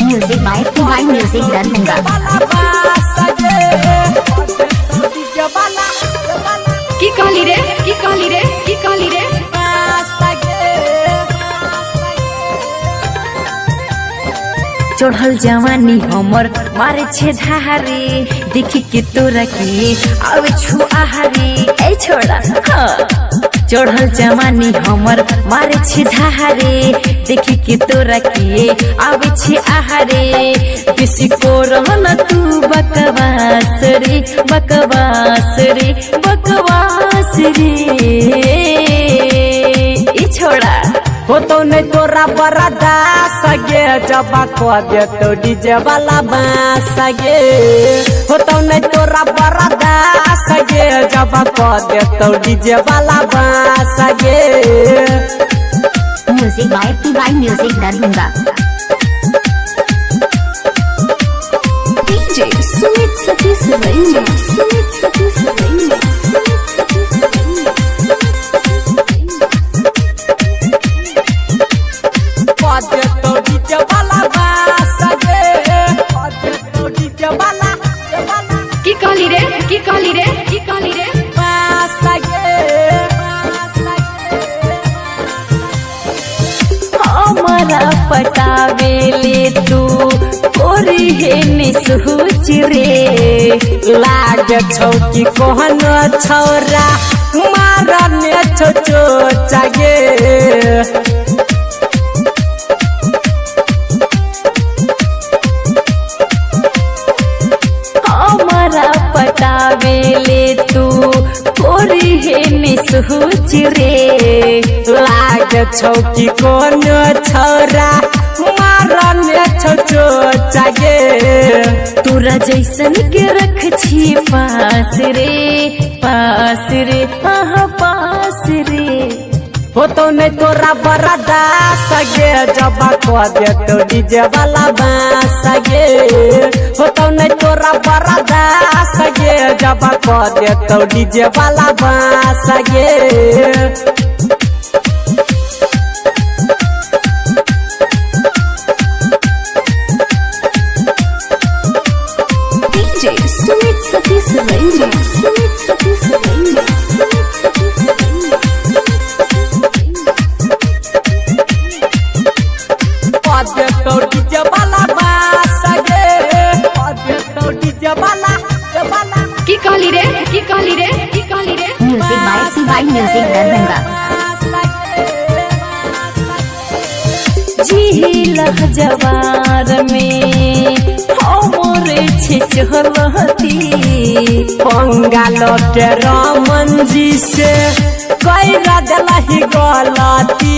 Music by Fine Music Darbhanga. की कहली रे की कहली रे की कहली रे चढ़ल जवानी हमर मारे छे धारे देखी के तोरा के आवे छु आहारे ए छोड़ा हाँ। चढ़ल जवानी हमर मारे छे धारे देखी के तोरा के आवे छे आहारे बेसी कोरहन तू बकवास रे बकवास रे बकवास रे ई छोड़ा होतो नहीं तोरा बरादा सगे जब को दे तो डीजे वाला बांस गे होतो नहीं तोरा बरादा सगे जब को दे तो डीजे वाला बांस गे Music by Fine Music Darbhanga. DJ Sumit Satish Ranger, Sumit Satish Ranger, दे तो डीजे वाला बांस गे दे तो डीजे वाला की कहली रे की कहली रे की कहली रे बांस गे हमारा पटावेले तू कोरी है निसहुच रे लाग छौकी कोहन छौरा मारने छो चागे हमारा पटावेले तू कोरी है निसहुच रे लाग छौकी कोन छौरा मारने छो चागे तोरा जैसन के रख छी पास रे हाँ पास रे होतो नहीं तोरा बरादा सगे जब को दे तो डीजे वाला बांस गे होतो नहीं तोरा बरादा सगे जब को दे तो डीजे वाला बांस गे DJ Sumit Satish Ranger, Sumit Satish Ranger, Sumit Satish Ranger. दे तो डीजे वाला बांस गे दे तो डीजे वाला की कहली रे की कहली रे की कहली रे Music by Fine Music Darbhanga. झीला जवार में हमरे छे चहलती बंगालो के रमन जी से कई रदलही गलती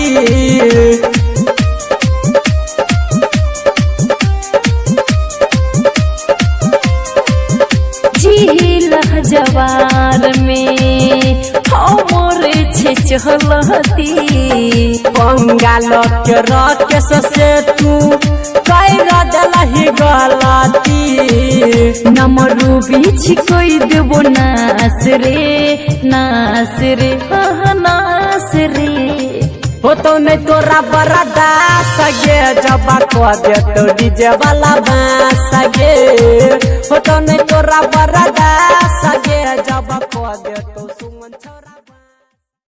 झीला जवार में हमरे छे चहलती बंगालो के रकेश से तू कई रदलही गलती नमरू बीच कोई देबो नास रे हाँ नास रे होतो नहीं तोरा बरादा सगे जब को दे तो डीजे वाला बांस गे होतो नहीं तोरा बरादा सगे जब को दे